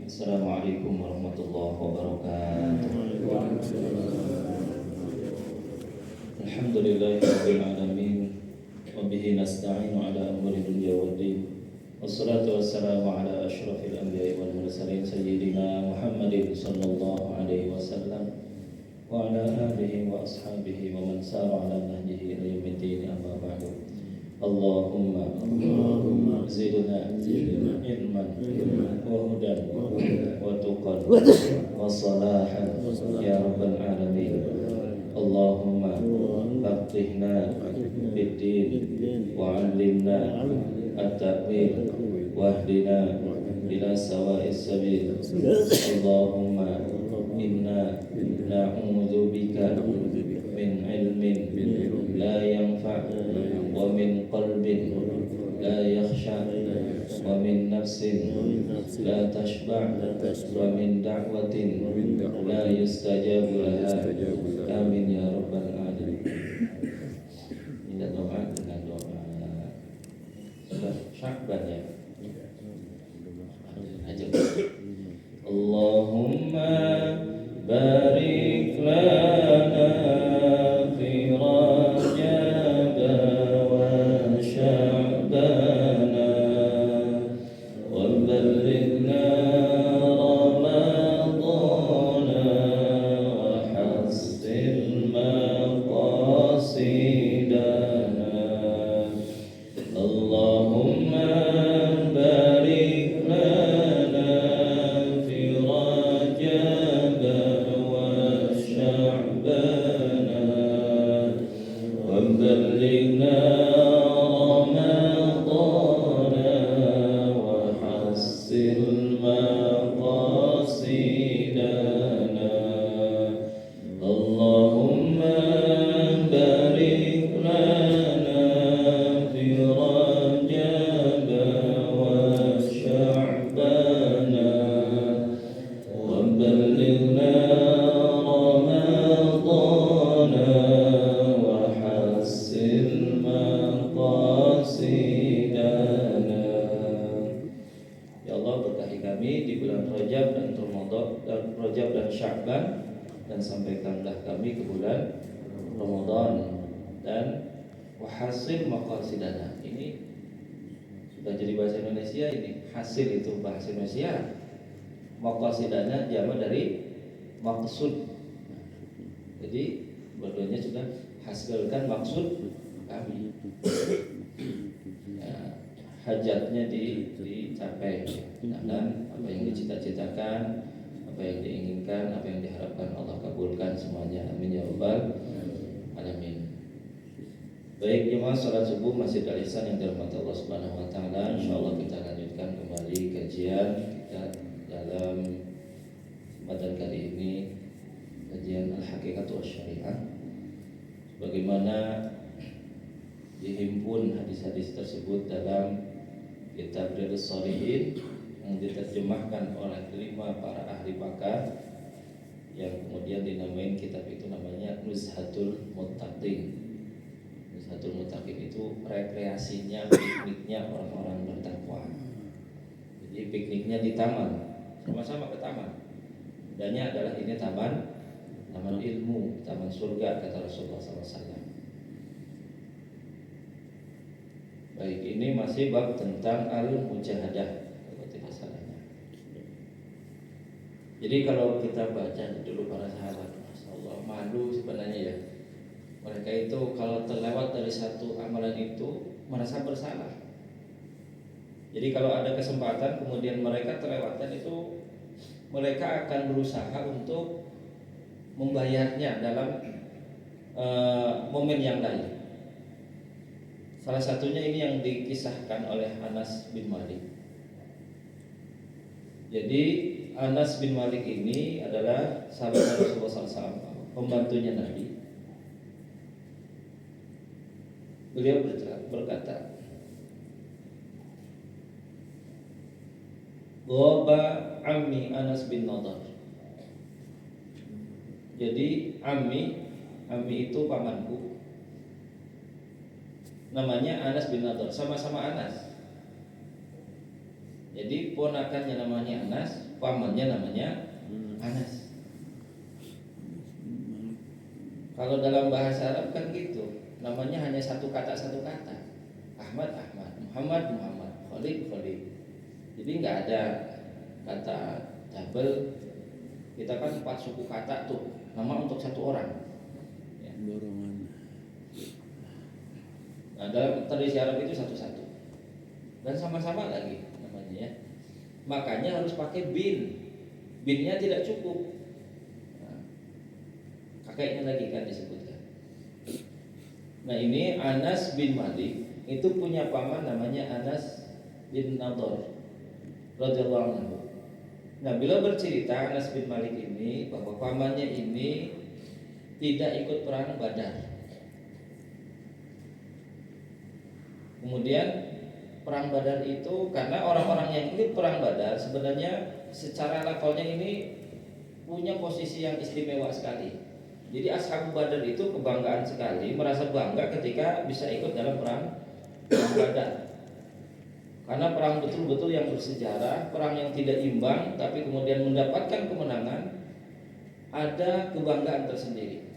Assalamualaikum warahmatullahi wabarakatuh. Alhamdulillahirabbil alamin wa bihi nasta'inu ala umuri dunya waddin. Wassalatu wassalamu ala asyrafil anbiya'i wal mursalin sayyidina Muhammadin sallallahu alaihi wasallam wa ala alihi wa ashabihi wa man sara ala nahjihi ila yaumiddin, amma ba'du. Allahumma zidna ilman wa hudan wa tuqan wa salahan ya rabbal alamin. Allahumma faqihna fid-din wa 'allimna at-ta'wil wahdina ila sawa'is sabil. Allahumma inna na'udzu bika min ilmin la yanfa' wa min qalbin la yakhsha wa min nafsin la tashba' wa min da'watin la yustajabu laha. Amin ya rabbal alamin. Minta doa dengan doa Sya'ban ya. Allahumma barik lana fi Rajab wa Sya'ban wa ballighna Ramadan wa hassil maqasidana. Allahumma barik lana fi Rajab wa Sya'ban wa ballighna Ramadan wa hassil maqasidana. Allahumma barik lana fi Rajab wa Sya'ban wa ballighna Ramadan wa hassil maqasidana. Ya Allah, berkahi kami di bulan Rajab dan Rajab dan Sya'ban, dan sampaikanlah kami ke bulan Ramadan dan wahasil maqasidana. Ini sudah jadi bahasa Indonesia ini. Hasil itu bahasa Indonesia. Maqasidana jamak dari maksud. Jadi berdoanya sudah hasilkan maksud kami. Ya, hajatnya dicapai dan apa yang dicita-citakan, apa yang diinginkan, apa yang diharapkan Allah kabulkan semuanya. Amin ya rabbal alamin. Baik jemaah, salat subuh Masjid Al-Ihsan yang dirahmati Allah Subhanahu wa taala. Insyaallah kita lanjutkan kembali kajian kita dalam kesempatan kali ini, kajian Al-Haqiqah Wasyariah. Bagaimana dihimpun hadis-hadis tersebut dalam kitab Riyadhus Shalihin yang diterjemahkan oleh 5 para ahli pakar, yang kemudian dinamain kitab itu namanya Nuzhatul Muttaqin. Nuzhatul Muttaqin itu rekreasinya, pikniknya orang-orang bertakwa. Jadi pikniknya di taman, sama-sama ke taman. Dannya adalah ini taman ilmu, taman surga kata Rasulullah SAW. Baik, ini masih bab tentang al-mujahadah. Jadi kalau kita baca dulu para sahabat, Masya Allah, malu sebenarnya ya. Mereka itu kalau terlewat dari satu amalan itu merasa bersalah. Jadi kalau ada kesempatan kemudian mereka terlewatkan itu, mereka akan berusaha untuk membayarnya dalam momen yang lain. Salah satunya ini yang dikisahkan oleh Anas bin Malik. Jadi Anas bin Malik ini adalah sahabat Rasulullah SAW, pembantunya Nabi. Beliau berkata, Ghaba ammi Anas bin Nadar. Jadi ammi itu pamanku. Namanya Anas bin Nadar, sama-sama Anas. Jadi ponakannya namanya Anas, pamannya namanya Anas. Kalau dalam bahasa Arab kan gitu, namanya hanya satu kata, Ahmad Ahmad, Muhammad Muhammad, Khalid Khalid. Jadi nggak ada kata double. Kita kan 4 suku kata tuh, nama untuk satu orang ya. Nah, dalam tradisi Arab itu satu-satu dan sama-sama lagi namanya ya. Makanya harus pakai bin. Binnya tidak cukup. Nah, kakeknya lagi kan disebutkan. Nah, ini Anas bin Malik itu punya paman namanya Anas bin Nadhr radhiyallahu anhu. Nah, beliau bercerita Anas bin Malik ini bahwa pamannya ini tidak ikut perang Badar. Kemudian perang Badar itu karena orang-orang yang ikut perang Badar sebenarnya secara levelnya ini punya posisi yang istimewa sekali. Jadi Ashabul Badar itu kebanggaan sekali, merasa bangga ketika bisa ikut dalam perang Badar. Karena perang betul-betul yang bersejarah, perang yang tidak imbang, tapi kemudian mendapatkan kemenangan, ada kebanggaan tersendiri.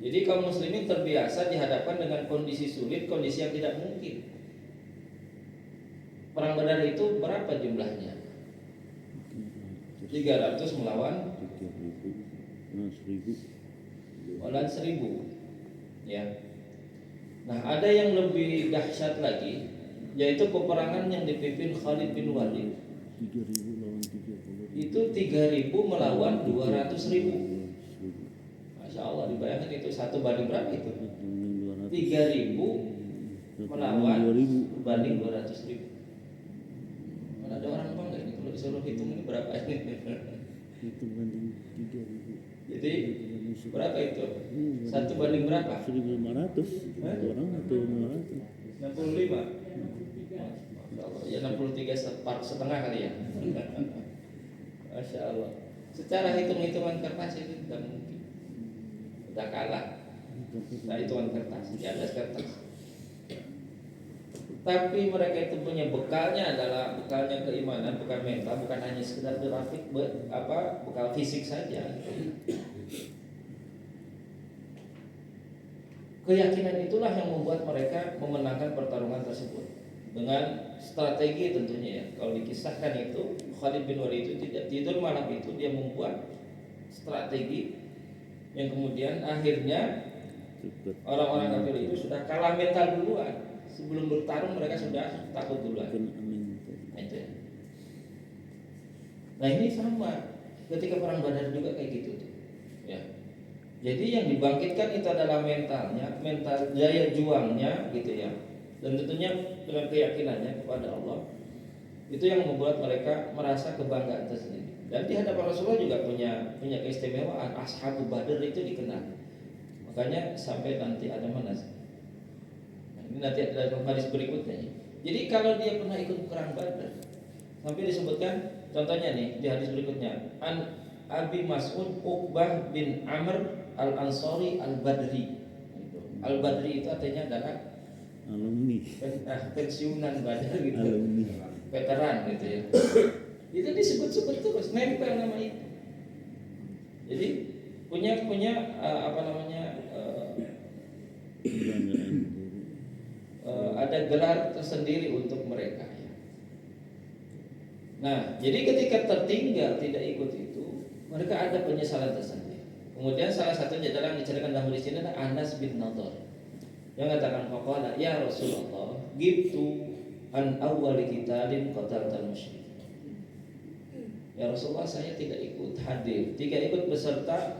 Jadi kaum muslimin terbiasa dihadapkan dengan kondisi sulit, kondisi yang tidak mungkin. Perang Badar itu berapa jumlahnya? 300 melawan 1000. Ya. Nah, ada yang lebih dahsyat lagi, yaitu peperangan yang dipimpin Khalid bin Walid. 3000 lawan 30. Itu 3000 melawan 200.000. Masya Allah, dibayangkan itu satu banding berapa itu? 3000 melawan banding 200.000. Mana ada orang bangga ini kalau disuruh hitung ini berapa ini? Itu banding 3000. Jadi berapa itu? Satu banding berapa? 1500. Orang atau 500? 65. Ya 63 setengah kali ya. Masya Allah. Secara hitung-hitungan kertas itu tidak mungkin. Sudah kalah. Nah, hitungan kertas di atas kertas. Tapi mereka itu punya bekalnya adalah bekalnya keimanan, bekal mental, bukan hanya sekedar grafik, bekal fisik saja. Keyakinan itulah yang membuat mereka memenangkan pertarungan tersebut dengan strategi tentunya ya. Kalau dikisahkan itu Khalid bin Walid itu tidak tidur malam itu, dia membuat strategi yang kemudian akhirnya orang-orang kafir itu sudah kalah mental duluan. Sebelum bertarung mereka sudah takut duluan. Nah, itu ya. Nah, ini sama ketika perang Badar juga kayak gitu tuh. Ya. Jadi yang dibangkitkan itu adalah mentalnya, mental daya juangnya gitu ya. Dan tentunya dengan keyakinannya kepada Allah. Itu yang membuat mereka merasa kebanggaan tersendiri. Dan di hadapan Rasulullah juga punya keistimewaan. Ashabul Badar itu dikenal. Makanya sampai nanti ada manas. Nah, ini nanti ada hadis berikutnya. Jadi kalau dia pernah ikut perang Badar, sampai disebutkan contohnya nih di hadis berikutnya, An Abi Mas'ud Uqbah bin Amr Al-Ansari Al-Badri. Al-Badri itu artinya adalah alumni, pensiunan Badar gitu. alumni, Veteran gitu ya. Itu disebut-sebut terus, nempel nama itu. Jadi punya ada gelar tersendiri untuk mereka ya. Nah, jadi ketika tertinggal tidak ikut itu, mereka ada penyesalan tersendiri. Kemudian salah satunya adalah yang diceritakan dalam hadis ini adalah Anas bin Nadhr yang katakan faqala ya Rasulullah gitu an awwali qitalin qataltal musyrik. Ya Rasulullah, saya tidak ikut hadir, tidak ikut beserta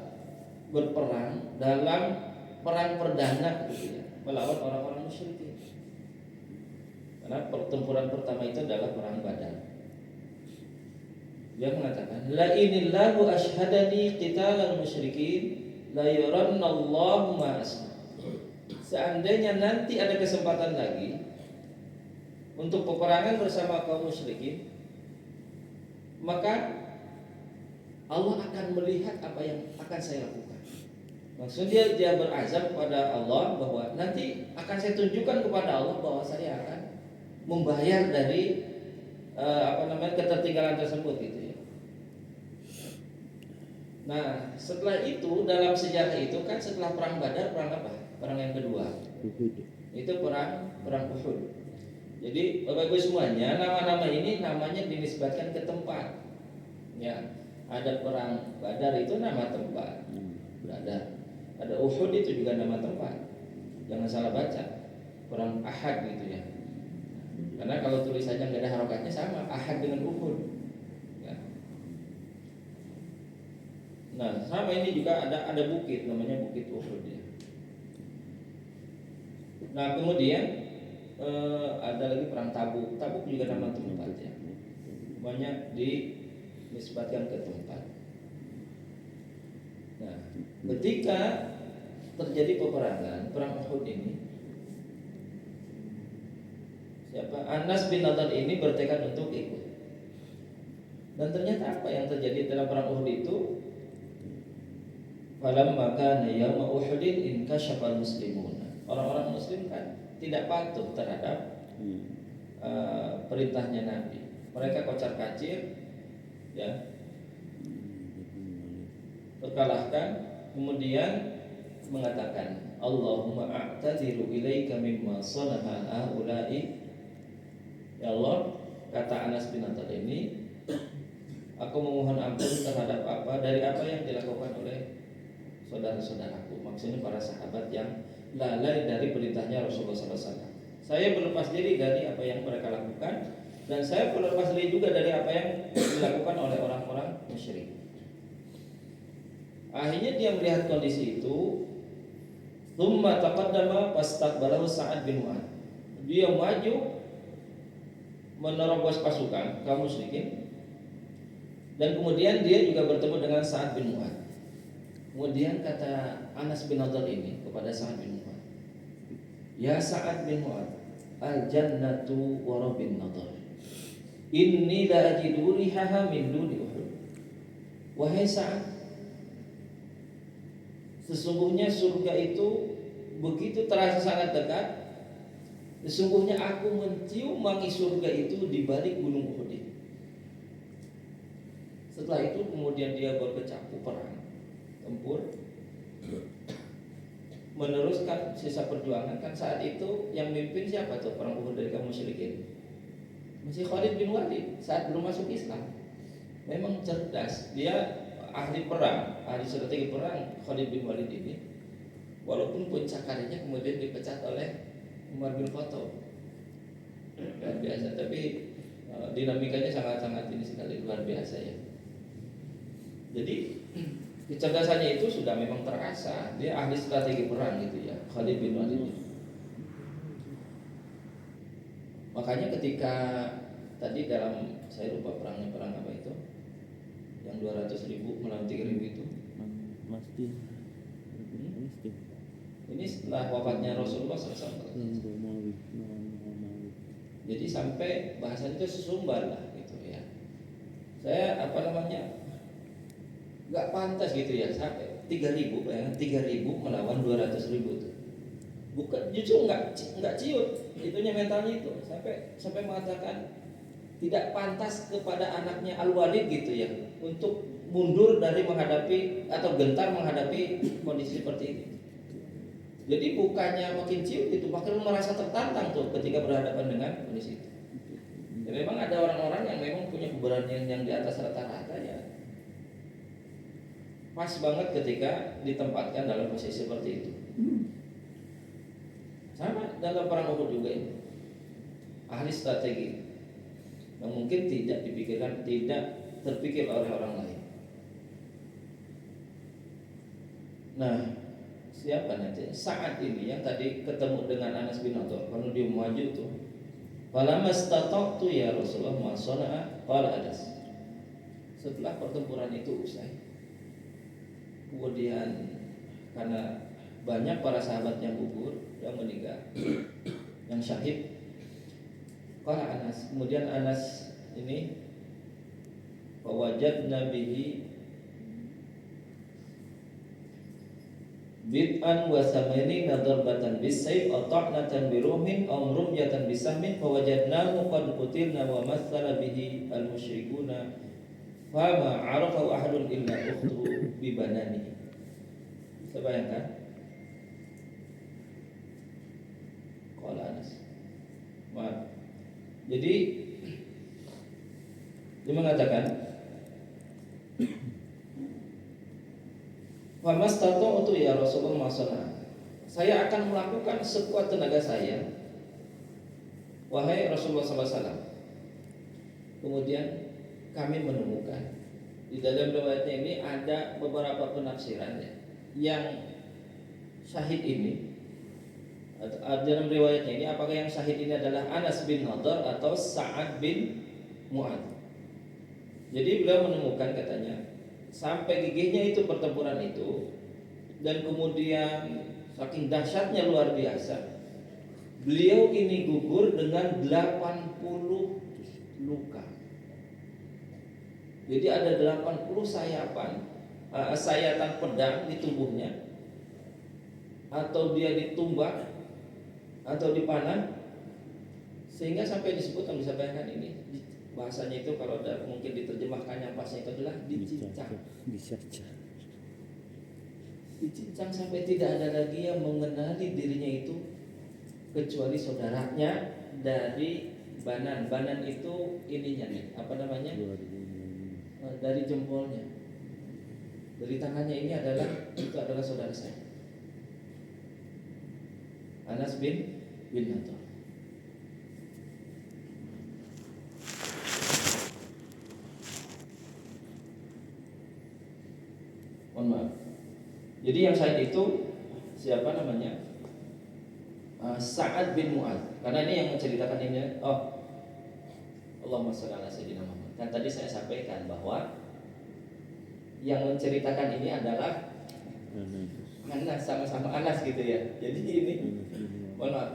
berperang dalam perang perdana gitu ya, melawan orang-orang musyrik. Karena pertempuran pertama itu adalah perang Badar. Dia mengatakan la inillahu ashhadani qitalal musyrikin la yurannallahu ma asna. Seandainya nanti ada kesempatan lagi untuk peperangan bersama kaum musyrikin, maka Allah akan melihat apa yang akan saya lakukan. Maksudnya dia berazam kepada Allah bahwa nanti akan saya tunjukkan kepada Allah bahwa saya akan membayar dari ketertinggalan tersebut gitu ya. Nah, setelah itu dalam sejarah itu kan setelah perang Badar, perang apa? Perang yang kedua. Uhud. Itu perang Uhud. Jadi Bapak Ibu semuanya, nama-nama ini namanya dinisbatkan ke tempat. Ya, ada perang Badar itu nama tempat. Badar. Ada Uhud itu juga nama tempat. Jangan salah baca. Perang Ahad gitu ya. Karena kalau tulisannya nggak ada harokatnya sama, Ahad dengan Uhud. Ya. Nah, sama ini juga ada bukit namanya Bukit Uhud ya. Nah, kemudian ada lagi perang Tabuk. Tabuk juga nama tempat ya. Banyak dinisbatkan ke tempat. Nah, ketika terjadi peperangan perang Uhud ini, Anas bin Nadar ini bertekad untuk ikut. Dan ternyata apa yang terjadi dalam perang Uhud itu? Falamma kana yauma Uhudin inkasyafal muslimun. Orang-orang muslim kan tidak patuh terhadap perintahnya Nabi. Mereka kocar-kacir ya. Terkalahkan, kemudian mengatakan Allahumma a'tadiru ilaika mimma sanaha haula'i. Ya Allah, kata Anas bin Nadar ini, aku memohon ampun terhadap dari apa yang dilakukan oleh saudara-saudaraku. Maksudnya para sahabat yang lalai dari perintahnya Rasulullah SAW. Saya berlepas diri dari apa yang mereka lakukan, dan saya berlepas diri juga dari apa yang dilakukan oleh orang-orang musyrik. Akhirnya dia melihat kondisi itu, thumma taqaddama fastaqbalahu Sa'ad bin Mu'adz. Dia maju menerobos pasukan kaum musyrikin, dan kemudian dia juga bertemu dengan Sa'ad bin Mu'adz. Kemudian kata Anas bin Nadar ini kepada Sa'ad bin Mu'adz, ya Sa'ad bin Mu'adz, al-jannatu wa rabbin nadar, inni la ajidu rihaha min duni Uhud. Wahai Sa'ad, sesungguhnya surga itu begitu terasa sangat dekat. Sesungguhnya aku mencium wangi surga itu di balik gunung Uhud ini. Setelah itu kemudian dia berkecamuk perang, tempur, meneruskan sisa perjuangan. Kan saat itu yang memimpin siapa tuh perang Uhud dari kaum musyrikin? Masih Khalid bin Walid saat belum masuk Islam. Memang cerdas, dia ahli perang, ahli strategi perang. Khalid bin Walid ini, walaupun puncak karirnya kemudian dipecat oleh Umar bin Khattab, luar biasa. Tapi dinamikanya sangat-sangat ini sekali, luar biasa ya. Jadi kecerdasannya itu sudah memang terasa. Dia ahli strategi perang gitu ya, Khalid bin Walid. Makanya ketika tadi dalam, saya lupa perang apa itu, yang 200.000 melawan 3.000 itu, ini setelah wafatnya Rasulullah SAW. Jadi sampai bahasanya itu sesumbar lah gitu ya. Saya nggak pantas gitu ya, sampai 3.000 ya, 3.000 melawan 200.000 itu. Bukan, justru nggak ciut itunya, mentalnya itu sampai mengatakan tidak pantas kepada anaknya Al-Walid gitu ya untuk mundur dari menghadapi atau gentar menghadapi kondisi seperti ini. Jadi bukannya makin ciut itu, makin merasa tertantang tuh ketika berhadapan dengan kondisi itu. Ya, memang ada orang-orang yang memang punya keberanian yang di atas rata-rata ya. Pas banget ketika ditempatkan dalam posisi seperti itu. Sama dalam perang Uhud juga ini, ahli strategi yang mungkin tidak dipikirkan, tidak terpikir oleh orang lain. Nah, siapa nanti? Saat ini yang tadi ketemu dengan Anas bin Nadar, kalau dia maju tuh, falamma stata'tu ya Rasulullah ma sana'a qala Anas. Setelah pertempuran itu usai, kemudian karena banyak para sahabat yang gugur, yang meninggal, yang syahid, qala Anas. Kemudian Anas ini wajadna bihi bid'an wa samanina darbatan bisayf aw ta'natan biruhin aw rumyatan bisahmin fa wajadnahu qad qutilna wa massala bihi al-musyrikuna Fama arafahu ahadun illa ukhtuhu bi bananihi. Bisa bayangkan? Qala Anas. Maaf. Jadi dia mengatakan Famastatu ya Rasulullah SAW. Saya akan melakukan sekuat tenaga saya, wahai Rasulullah SAW. Kemudian kami menemukan di dalam riwayatnya ini ada beberapa penafsiran ya. Yang syahid ini dalam riwayatnya ini, apakah yang syahid ini adalah Anas bin Nadhr atau Sa'ad bin Mu'adz. Jadi beliau menemukan, katanya, sampai gigihnya itu pertempuran itu, dan kemudian saking dahsyatnya luar biasa, beliau ini gugur dengan 80 luka. Jadi ada 80 sayatan pedang di tubuhnya, atau dia ditumbak atau dipanah, sehingga sampai disebut, bisa bayangkan ini bahasanya itu, kalau ada mungkin diterjemahkannya pasnya itu adalah dicincang. Dicincang sampai tidak ada lagi yang mengenali dirinya itu kecuali saudaranya dari Banan. Banan itu ininya nih, apa namanya? Dari jempolnya, dari tangannya ini itu adalah saudara saya, Anas bin Nadhr. Mohon maaf. Jadi yang syahid itu siapa namanya? Sa'ad bin Mu'adz. Karena ini yang menceritakan ini. Allahumma shalli ala sayyidina Muhammad. Kan tadi saya sampaikan bahwa yang menceritakan ini adalah Anas, sama-sama Anas gitu ya. Jadi ini, mohon maaf,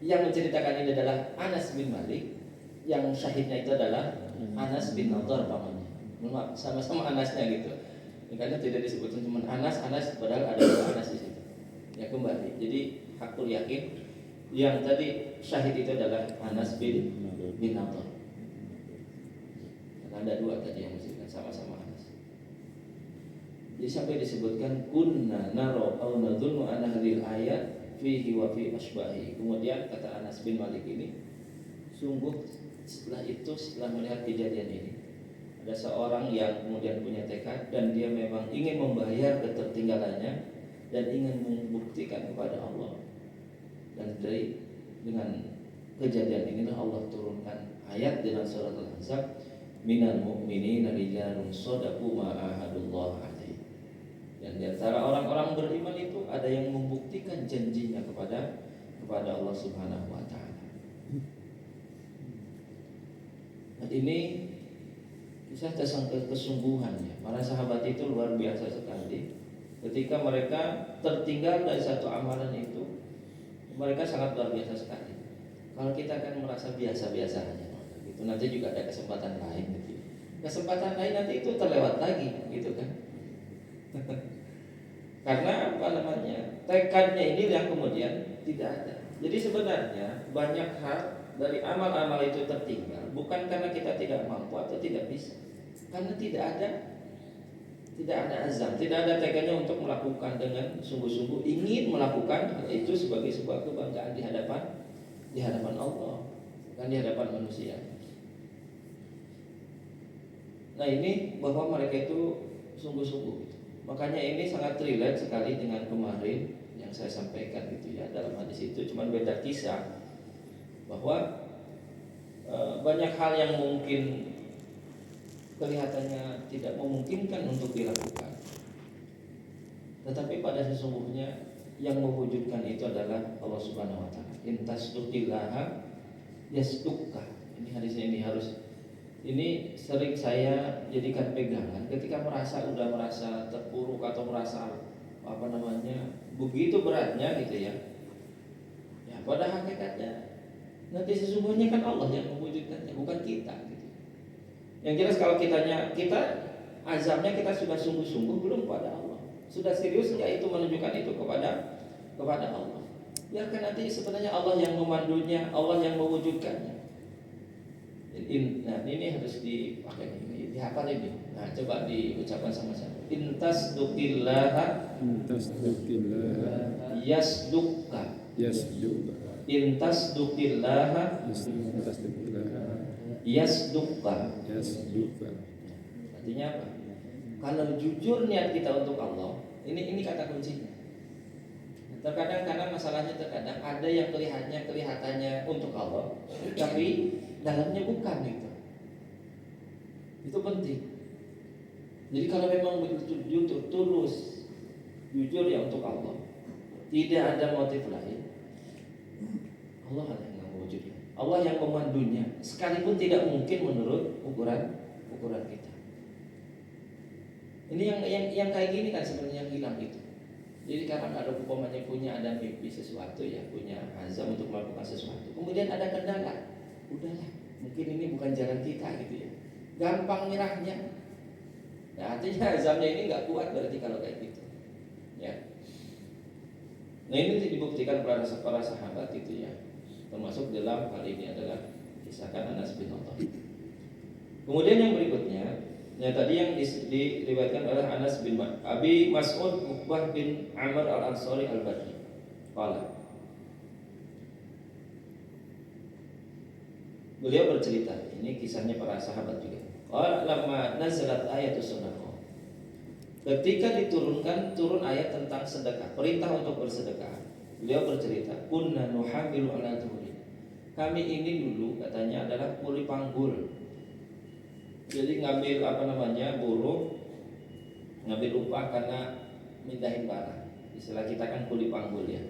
yang menceritakan ini adalah Anas bin Malik, yang syahidnya itu adalah Anas bin Nadhr pamannya. Mohon maaf, sama-sama Anasnya gitu. Karena tidak disebutkan cuma Anas, padahal ada dua Anas di situ. Ya kembali. Jadi hakul yakin yang tadi syahid itu adalah Anas bin Nadhr. Karena ada dua tadi yang disebutkan sama-sama Anas. Jadi sampai disebutkan kunna naro au nadhunnu anna hadhil ayat fihi wa fi asbahi. Kemudian kata Anas bin Malik ini, sungguh setelah melihat kejadian ini, ada seorang yang kemudian punya tekad dan dia memang ingin membayar ketertinggalannya dan ingin membuktikan kepada Allah. Dan dengan kejadian inilah Allah turunkan ayat dalam surat Al-Ahzab, minal mu'minina rijalun shadaqu ma ahadullah alaihi. Dan di antara orang-orang beriman itu ada yang membuktikan janjinya kepada Allah Subhanahu wa taala. Dan ini kisah tentang kesungguhannya. Para sahabat itu luar biasa sekali. Ketika mereka tertinggal dari satu amalan itu, mereka sangat luar biasa sekali. Kalau kita kan merasa biasa-biasa aja, gitu. Nanti juga ada kesempatan lain gitu. Kesempatan lain nanti itu terlewat lagi, gitu kan? Karena apa namanya? Tekadnya ini yang kemudian tidak ada. Jadi sebenarnya banyak hal dari amal-amal itu tertinggal bukan karena kita tidak mampu atau tidak bisa, karena tidak ada azam, tidak ada tekadnya untuk melakukan dengan sungguh-sungguh ingin melakukan hal itu sebagai sebuah kebanggaan di hadapan Allah, bukan di hadapan manusia. Nah ini bahwa mereka itu sungguh-sungguh. Makanya ini sangat relate sekali dengan kemarin yang saya sampaikan gitu ya dalam hadis itu, cuman beda kisah bahwa banyak hal yang mungkin kelihatannya tidak memungkinkan untuk dilakukan, tetapi pada sesungguhnya yang mewujudkan itu adalah Allah Subhanahu wa taala. In tasduqillaha yasduqka. Ini hadisnya ini sering saya jadikan pegangan ketika udah merasa terpuruk atau merasa apa namanya begitu beratnya gitu ya. Ya pada hakikatnya nanti sesungguhnya kan Allah yang mewujudkannya, bukan kita gitu. Yang jelas kalau kita azamnya kita sudah sungguh-sungguh belum pada Allah. Sudah serius enggak itu menunjukkan itu kepada Allah. Biarkan nanti sebenarnya Allah yang memandunya, Allah yang mewujudkannya. Nah, ini harus dipakai ini. Dihafal ini. Nah, coba diucapkan sama-sama. Intasduqillaha Intasduqillaha yasdukka. yasduqa Intasduqillaha Intasduqillaha yasdukka. yasduqa. Artinya apa? Kalau jujur niat kita untuk Allah, ini kata kuncinya. Terkadang karena masalahnya terkadang ada yang kelihatannya untuk Allah, tapi dalamnya bukan gitu. Itu penting. Jadi kalau memang betul jujur, tulus, jujur ya untuk Allah, tidak ada motif lain, Allah yang mewujudkan, Allah yang memandunya, sekalipun tidak mungkin menurut ukuran kita. Ini yang kayak gini kan sebenarnya yang hilang itu. Jadi karena ada umpamanya ada mimpi sesuatu ya, punya azam untuk melakukan sesuatu, kemudian ada kendala, udahlah, mungkin ini bukan jalan kita gitu ya, gampang nyerahnya. Nah, artinya azamnya ini nggak kuat berarti kalau kayak gitu, ya. Nah ini dibuktikan para sahabat itu ya, termasuk dalam hal ini adalah kisahkan Anas bin Malik. Kemudian yang berikutnya, yang tadi yang diriwayatkan oleh Anas bin Abi Mas'ud Uqbah bin Amr al-Ansari al-Badri. Qala. Beliau bercerita, ini kisahnya para sahabat juga. Qala lamma nazalat ayatus sadaqah. Ketika turun ayat tentang sedekah, perintah untuk bersedekah. Beliau bercerita, kunna nuhamilu ala tuhri. Kami ini dulu katanya adalah kuli panggul. Jadi ngambil buruh, ngambil upah karena mindahin barang. Istilah kita kan kuli panggul ya.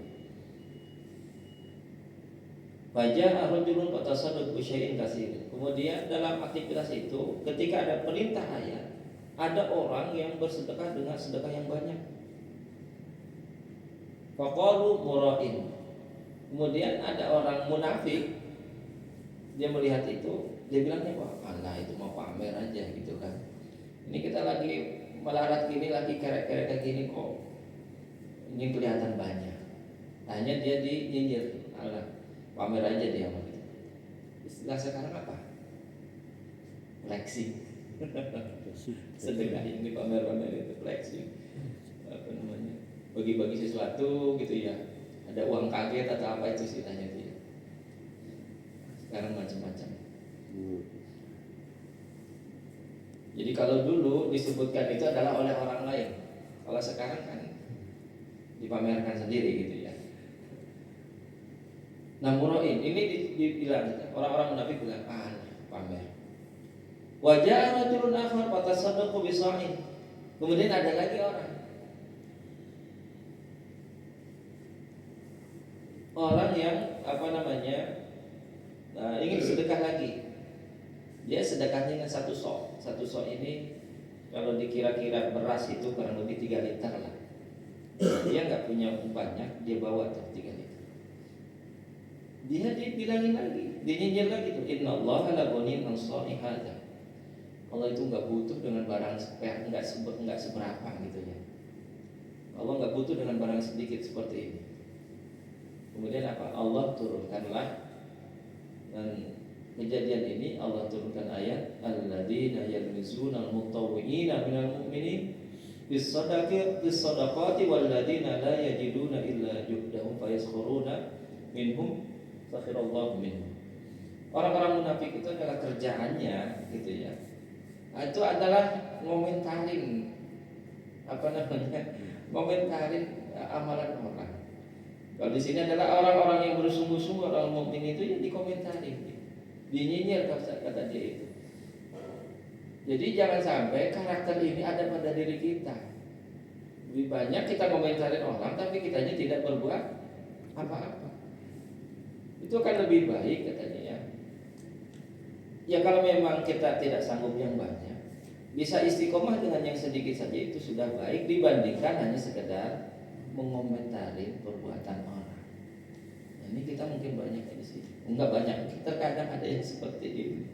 Baja arujulun qatasadaq bi syai'in katsir. Kemudian dalam aktivitas itu ketika ada perintah ayat, ada orang yang bersedekah dengan sedekah yang banyak. Faqalu mura'in. Kemudian ada orang munafik, dia melihat itu, dia bilangnya, wah Allah itu mau pamer aja gitu kan. Ini kita lagi melarat gini, lagi kerek-kerek kayak gini kok ini kelihatan banyak. Hanya dia nyinyir, Allah pamer aja dia gitu. Istilah sekarang apa? Flexing. Sedekah ini pamer-pamer itu flexing. Apa namanya? Bagi-bagi sesuatu gitu ya. Ada uang kaget atau apa itu istilahnya dia. Sekarang macam-macam. Jadi kalau dulu disebutkan itu adalah oleh orang lain, kalau sekarang kan dipamerkan sendiri gitu ya. Nah murain ini dibilang orang-orang munafik bilang pamer. Wajah rajulun akhar fatasaddaqu bisa'in. Kemudian ada lagi orang yang ingin sedekah lagi. Dia sedekahnya dengan satu sok. Satu sok ini kalau dikira-kira beras itu kurang lebih 3 liter lah. Dia nggak punya banyak, dia bawa tuh 3 liter. Dia dibilangin lagi, dinyinyir lagi tuh. Innallaha la ghaniyun 'an shalihadah. Allah itu nggak butuh dengan barang nggak seberapa gitu ya. Allah nggak butuh dengan barang sedikit seperti ini. Kemudian apa? Allah turunkanlah, dan kejadian ini Allah turunkan ayat alladzina yalmizuna al-mutawwi'ina minal mu'minin bis-shadaqati walladzina la yajiduna illa juhdahum fayaskhruna minhum sakhirallahu minhum. Orang-orang munafik itu adalah kerjaannya gitu ya. Itu adalah ngomentarin ngomentarin amalan orang. Kalau di sini adalah orang-orang yang bersungguh-sungguh, orang mukmin itu yang dikomentari, dinyinyir kata dia itu. Jadi jangan sampai karakter ini ada pada diri kita. Lebih banyak kita komentarin orang, tapi kitanya tidak berbuat apa-apa. Itu akan lebih baik katanya ya. Ya kalau memang kita tidak sanggup yang banyak, bisa istiqomah dengan yang sedikit saja itu sudah baik dibandingkan hanya sekedar mengomentari perbuatan orang. Nah, ini kita mungkin banyak di sini. Enggak banyak, terkadang ada yang seperti ini.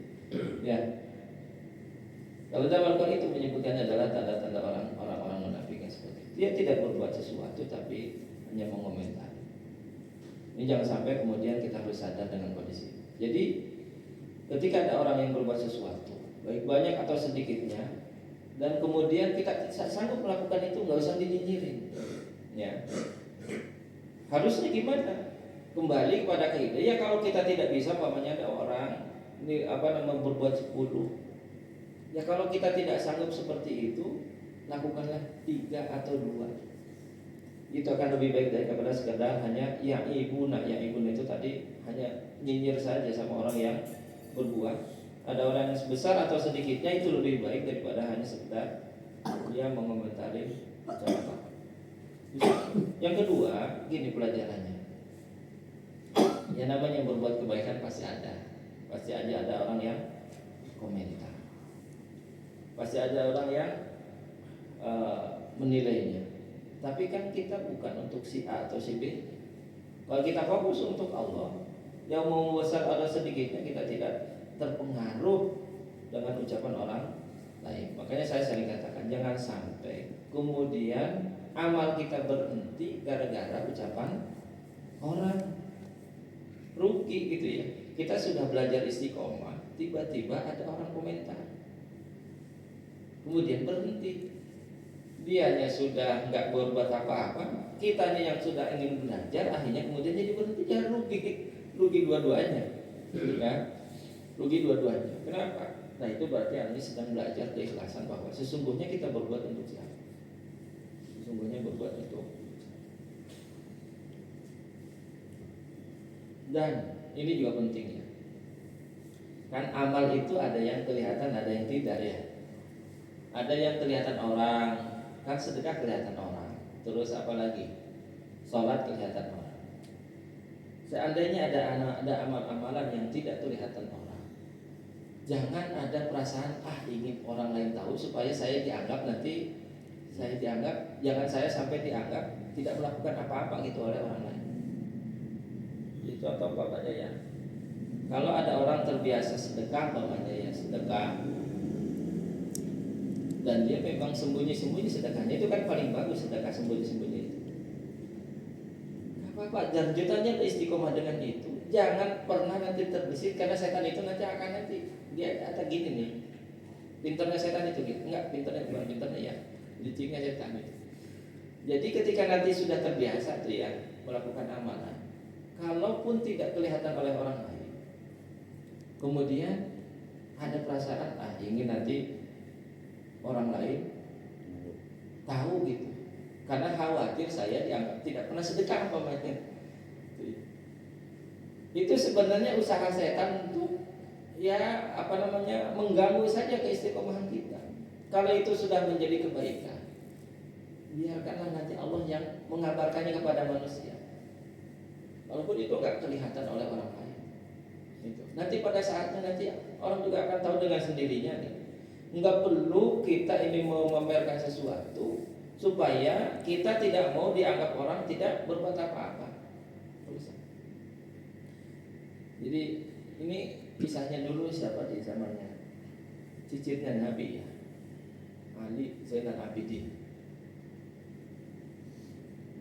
Ya. Kalau dalam Al-Quran itu menyebutkannya adalah tanda-tanda orang-orang munafik yang seperti itu. Dia tidak berbuat sesuatu tapi hanya mengomentari. Ini jangan sampai kemudian kita harus sadar dengan kondisi. Jadi ketika ada orang yang berbuat sesuatu, baik banyak atau sedikitnya, dan kemudian kita sanggup melakukan itu, nggak usah dinyinyirin. Ya, harusnya gimana? Kembali kepada kaidah. Ya kalau kita tidak bisa, umpamanya ada orang ini berbuat 10. Ya kalau kita tidak sanggup seperti itu, lakukanlah 3 atau 2. Itu akan lebih baik daripada sekedar hanya yang ibu itu tadi hanya nyinyir saja sama orang yang berbuat. Ada orang yang sebesar atau sedikitnya, itu lebih baik daripada hanya sekedar dia mengomentari ucapan. Yang kedua, gini pelajarannya. Ya namanya berbuat kebaikan pasti ada. Pasti aja ada orang yang komentar. Pasti ada orang yang menilainya. Tapi kan kita bukan untuk si A atau si B. Kalau kita fokus untuk Allah, yang mau besar atau sedikitnya, kita tidak terpengaruh dengan ucapan orang lain. Makanya saya sering katakan, jangan sampai kemudian amal kita berhenti gara-gara ucapan orang. Rugi gitu ya. Kita sudah belajar istiqomah, tiba-tiba ada orang komentar, kemudian berhenti. Dianya sudah nggak berbuat apa-apa, kitanya yang sudah ingin belajar akhirnya kemudian jadi berhenti. Ya rugi dua-duanya, ya, rugi dua-duanya. Kenapa? Nah itu berarti ini sedang belajar keikhlasan, bahwa sesungguhnya kita berbuat untuk siapa? Sesungguhnya berbuat untuk. Dan ini juga penting ya. Kan amal itu ada yang kelihatan, ada yang tidak ya. Ada yang kelihatan orang, kan sedekah kelihatan orang. Terus apa lagi? Sholat kelihatan orang. Seandainya ada amal-amalan yang tidak kelihatan orang, jangan ada perasaan ingin orang lain tahu supaya saya dianggap jangan saya sampai dianggap tidak melakukan apa-apa gitu oleh orang lain. Contoh bapaknya ya, kalau ada orang terbiasa sedekah, bapaknya ya sedekah, dan dia memang sembunyi-sembunyi sedekahnya, itu kan paling bagus sedekah sembunyi-sembunyi itu. Apa-apa, lanjutannya istiqomah dengan itu. Jangan pernah nanti terbesit, karena setan itu nanti akan dia kata gini nih, pinternya setan itu gitu, enggak pinternya bukan pinternya ya, liciknya setan itu. Jadi ketika nanti sudah terbiasa tuh ya melakukan amalan, kalaupun tidak kelihatan oleh orang lain, kemudian ada perasaan ingin nanti orang lain tahu gitu, karena khawatir saya dianggap tidak pernah sedekah umpamanya. Itu sebenarnya usaha setan untuk mengganggu saja keistiqomahan kita. Kalau itu sudah menjadi kebaikan, biarkanlah nanti Allah yang mengabarkannya kepada manusia. Walaupun itu nggak kelihatan oleh orang lain. Itu. Nanti pada saatnya nanti orang juga akan tahu dengan sendirinya nih. Nggak perlu kita ini memamerkan sesuatu supaya kita tidak mau dianggap orang tidak berbuat apa-apa. Jadi ini kisahnya dulu siapa di zamannya cicitnya Nabi ya, Ali Zainal Abidin.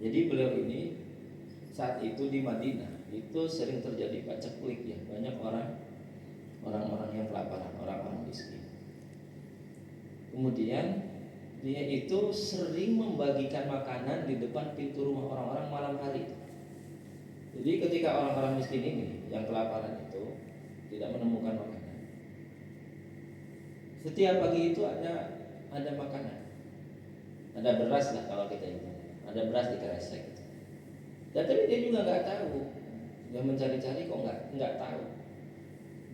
Jadi beliau ini saat itu di Madinah itu sering terjadi paceklik ya, banyak orang-orang yang kelaparan, orang-orang miskin. Kemudian dia itu sering membagikan makanan di depan pintu rumah orang-orang malam hari. Jadi ketika orang-orang miskin ini yang kelaparan itu tidak menemukan makanan, setiap pagi itu ada makanan, ada beras lah kalau kita itu, ada beras di kresek. Dan tapi dia juga nggak tahu, dia mencari-cari kok nggak tahu.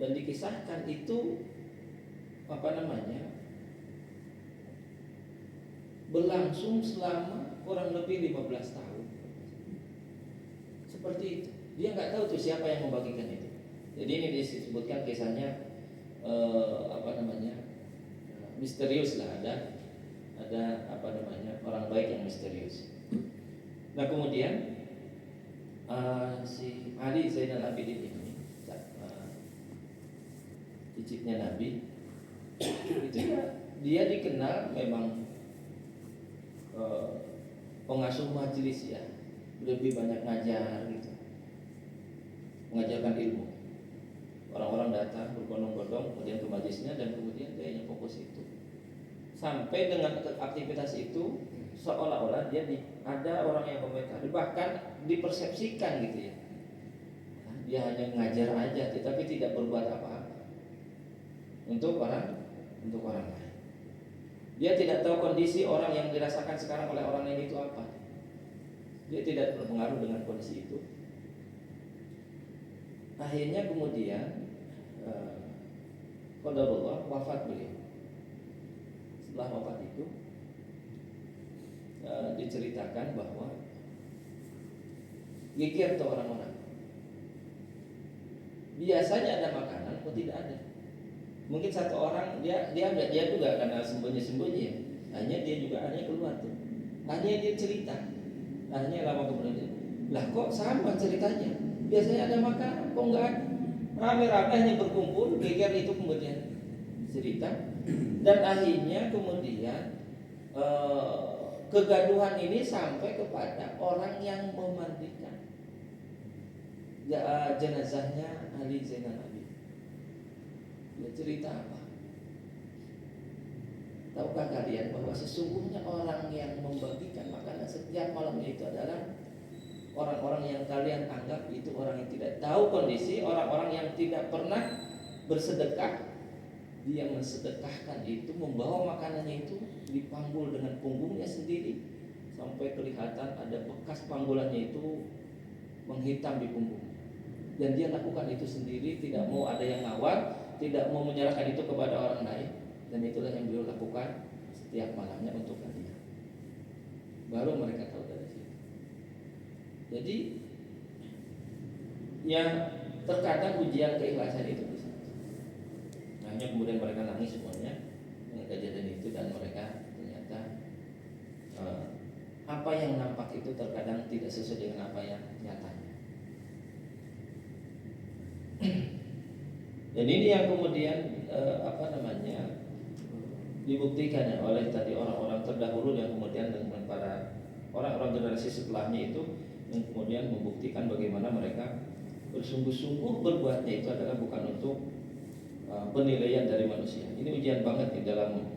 Dan dikisahkan itu berlangsung selama kurang lebih 15 tahun. Seperti itu. Dia nggak tahu tuh siapa yang membagikan itu. Jadi ini disebutkan kisahnya misterius lah, ada orang baik yang misterius. Nah kemudian si Ali Zainal Abidin ini cicitnya Nabi itu dia dikenal memang pengasuh majelis ya, lebih banyak ngajar gitu, mengajarkan ilmu. Orang-orang datang datang berbondong-bondong kemudian ke majlisnya dan kemudian dia fokus itu. Sampai dengan aktivitas itu seolah-olah ada orang yang komentari, bahkan dipersepsikan gitu ya. Dia hanya ngajar aja, tetapi tidak berbuat apa-apa untuk orang lain. Dia tidak tahu kondisi orang yang dirasakan sekarang oleh orang lain itu apa. Dia tidak berpengaruh dengan kondisi itu. Akhirnya kemudian qadarullah wafat beliau. Setelah wafat itu diceritakan bahwa geger tuh orang-orang. Biasanya ada makanan, kok tidak ada. Mungkin satu orang dia juga karena sembunyi-sembunyi ya. Hanya dia juga hanya keluar tuh. Hanya dia cerita. Hanya lama kemudian, lah kok sama ceritanya. Biasanya ada makanan, kok enggak ada. Rame-rame hanya berkumpul, geger itu kemudian cerita. Dan akhirnya kemudian kegaduhan ini sampai kepada orang yang memandikan jenazahnya Ali Zainal Abidin. Dia cerita apa? Tahukah kalian bahwa sesungguhnya orang yang membagikan makanan setiap malamnya itu adalah orang-orang yang kalian anggap itu orang yang tidak tahu kondisi, orang-orang yang tidak pernah bersedekah. Dia mensedekahkan itu, membawa makanannya itu dipanggul dengan punggungnya sendiri sampai kelihatan ada bekas panggulannya itu menghitam di punggungnya. Dan dia lakukan itu sendiri, tidak mau ada yang ngawal, tidak mau menyerahkan itu kepada orang lain. Dan itulah yang beliau lakukan setiap malamnya untuk kalian. Baru mereka tahu dari situ. Jadi yang terkadang ujian keikhlasan itu bisa. Hanya kemudian mereka nangis semuanya dengan kejadian itu, dan mereka ternyata apa yang nampak itu terkadang tidak sesuai dengan apa yang nyatanya. Dan ini yang kemudian dibuktikan ya oleh tadi orang-orang terdahulu yang kemudian dengan para orang-orang generasi setelahnya itu, yang kemudian membuktikan bagaimana mereka bersungguh-sungguh berbuatnya itu adalah bukan untuk penilaian dari manusia. Ini ujian banget di dalam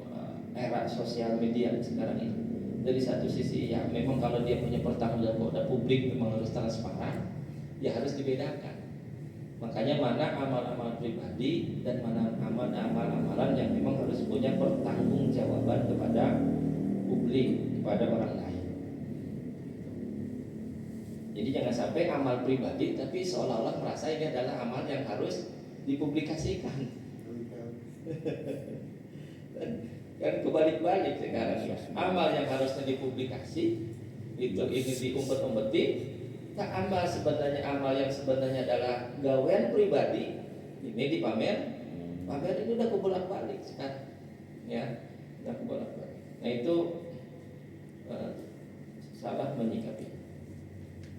era sosial media sekarang ini. Dari satu sisi ya memang kalau dia punya pertanggungjawaban pada publik memang harus transparan, ya harus dibedakan. Makanya mana amal-amal pribadi dan mana amal-amalan yang memang harus punya pertanggungjawaban kepada publik, kepada orang lain. Jadi jangan sampai amal pribadi tapi seolah-olah merasa ini adalah amal yang harus dipublikasikan. Kan kebalik-balik sekarang ya. Amal yang harusnya dipublikasi itu ini diumpet-umpetin. Nah, amal yang sebenarnya adalah gawean pribadi ini dipamer. Pamer itu udah kebolak-balik sekarang. Ya, udah kebolak-balik. Nah, itu salah menyikapi.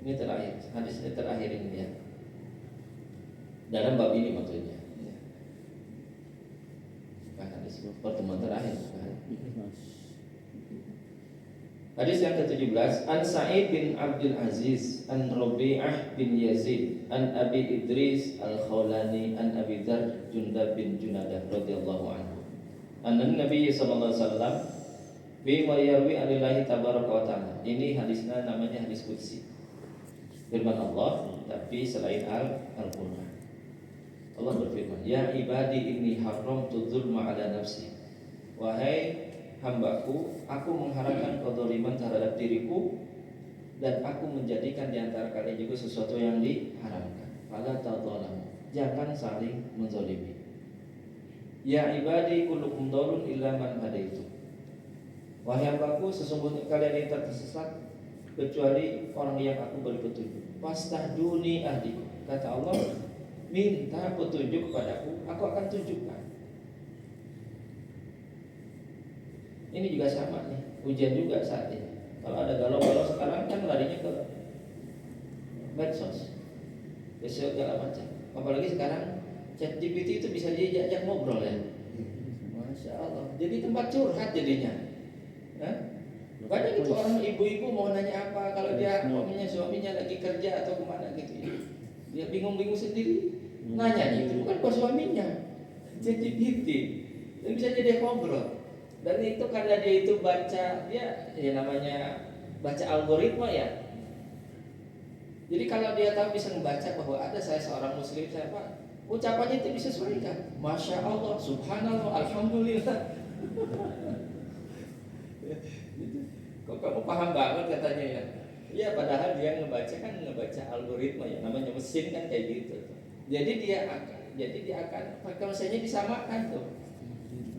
Ini terakhir, hadis ini terakhir ini ya. Dalam bab ini maksudnya. Hadis pertemuan terakhir bukan? Hadis yang ke-17, An Sa'id bin Abdul Aziz, An Rabi'ah bin Yazid, An Abi Idris Al-Khawlani, An Abi Dzar Jundab bin Junadah radhiyallahu anhu. An Nabi sallallahu alaihi wasallam bima yarwi anillahi tabaraka wa ta'ala. Ini hadisnya namanya hadis qudsi. Firman Allah, tapi selain Al-Qur'an. Allah berfirman, Ya ibadi inni haramtu dzulma ala nafsi. Wahai hambaku, aku mengharamkan kezaliman terhadap diriku, dan aku menjadikan di antara kalian juga sesuatu yang diharamkan. Fala tadzalamu. Jangan saling menzalimi. Ya ibadi kullukum dhalun illa man hadaitu. Wahai hambaku, sesungguhnya kalian ini tersesat kecuali orang yang aku beri petunjuk. Fastahduni ahdi. Kata Allah, minta petunjuk kepadaku, aku akan tunjukkan. Ini juga sama nih, ujian juga saat ini. Kalau ada galau-galau sekarang kan larinya ke medsos, ke segala macam. Apalagi sekarang ChatGPT itu bisa diajak ngobrol ya. Masya Allah. Jadi tempat curhat jadinya. Banyak itu orang ibu-ibu mau nanya apa kalau dia suaminya lagi kerja atau kemana gitu ya. Dia bingung-bingung sendiri. Nanya itu bukan ke suaminya, ChatGPT, dan bisa jadi ngobrol. Dan itu karena dia itu baca, dia ya namanya baca algoritma ya. Jadi kalau dia tahu bisa membaca bahwa ada saya seorang muslim, saya apa, ucapannya itu disesuaikan. Masya Allah, Subhanallah, Alhamdulillah. Kok kamu paham banget katanya ya? Ya padahal dia ngebaca algoritma ya, namanya mesin kan kayak gitu. Jadi dia akan frekuensinya disamakan tuh.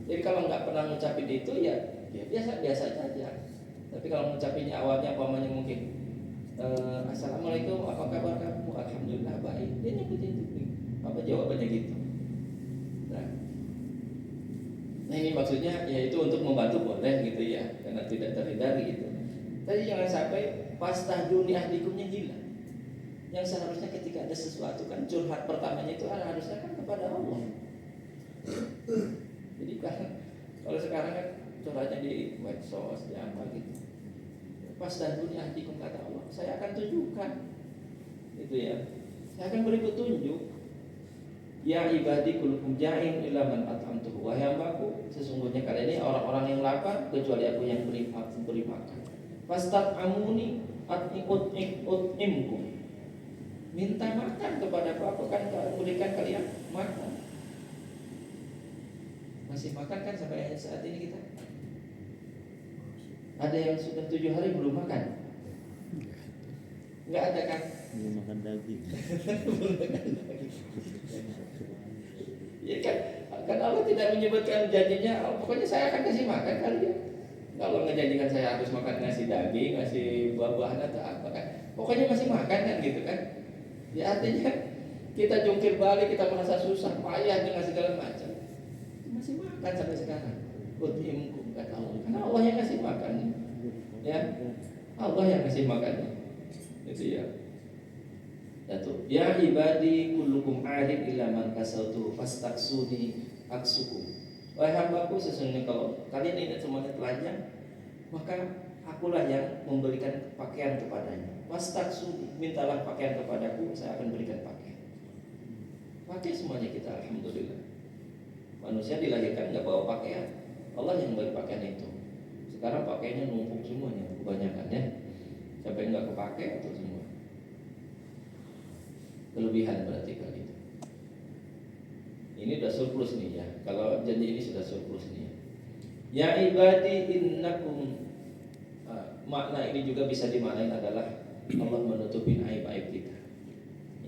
Jadi kalau nggak pernah ngucapin itu ya biasa saja. Tapi kalau ngucapinnya awalnya apamanya mungkin Assalamualaikum, apa kabar kamu? Alhamdulillah baik. Dia nyebutin itu. Apa jawabannya gitu. Nah ini maksudnya yaitu untuk membantu boleh gitu ya, karena tidak terhindari gitu. Tapi jangan sampai fastahduni ahlikumnya hilang. Yang seharusnya ketika ada sesuatu kan curhat pertamanya itu harusnya kan kepada Allah. Jadi kan kalau sekarang kan curhatnya di medsos, di apa gitu. Fastahduni ahlikum kata Allah, saya akan tunjukkan. Itu ya. Saya akan beri petunjuk. Ya ibadi kullukum ja'in illa man at'amtuhu. Wahai hambaku, sesungguhnya kalian ini orang-orang yang lapar kecuali aku yang beri makan. Fastat'amuni at'imkum. Minta makan kepada aku akan berikan kalian makan. Masih makan kan sampai saat ini kita? Ada yang sudah 7 hari belum makan? Enggak ada kan? Belum makan daging. Ya kan Allah tidak menyebutkan janjinya, pokoknya saya akan kasih makan kalian. Kalau ngejanjikan saya harus makan nasi daging, nasi buah-buahan atau apa kan? Pokoknya masih makan kan gitu kan? Ya artinya kita jungkir balik, kita merasa susah, payah dengan segala macam. Masih makan sampai sekarang. Utimkum kata Allah. Karena Allah yang kasih makan. Ya, Allah yang kasih makan. Itu ya. Datu. Ya ibadi kullukum arid illa man kasautu fastaksuni aksukum. Wahai hambaku, sesungguhnya kalau kalian ini semuanya telanjang, maka akulah yang memberikan pakaian kepadanya. Fastaksuni, mintalah pakaian kepadaku, saya akan berikan pakaian. Pakai semuanya kita, alhamdulillah. Manusia dilahirkan nggak bawa pakaian, Allah yang beri pakaian itu. Sekarang pakaiannya numpuk semuanya, kebanyakan ya. Sampai nggak kepakai atau semua. Kelebihan berarti kali itu. Ini udah surplus nih ya. Kalau janji ini sudah surplus nih. Ya ibadi innakum. Makna ini juga bisa dimaknain adalah Allah menutupi aib-aib kita.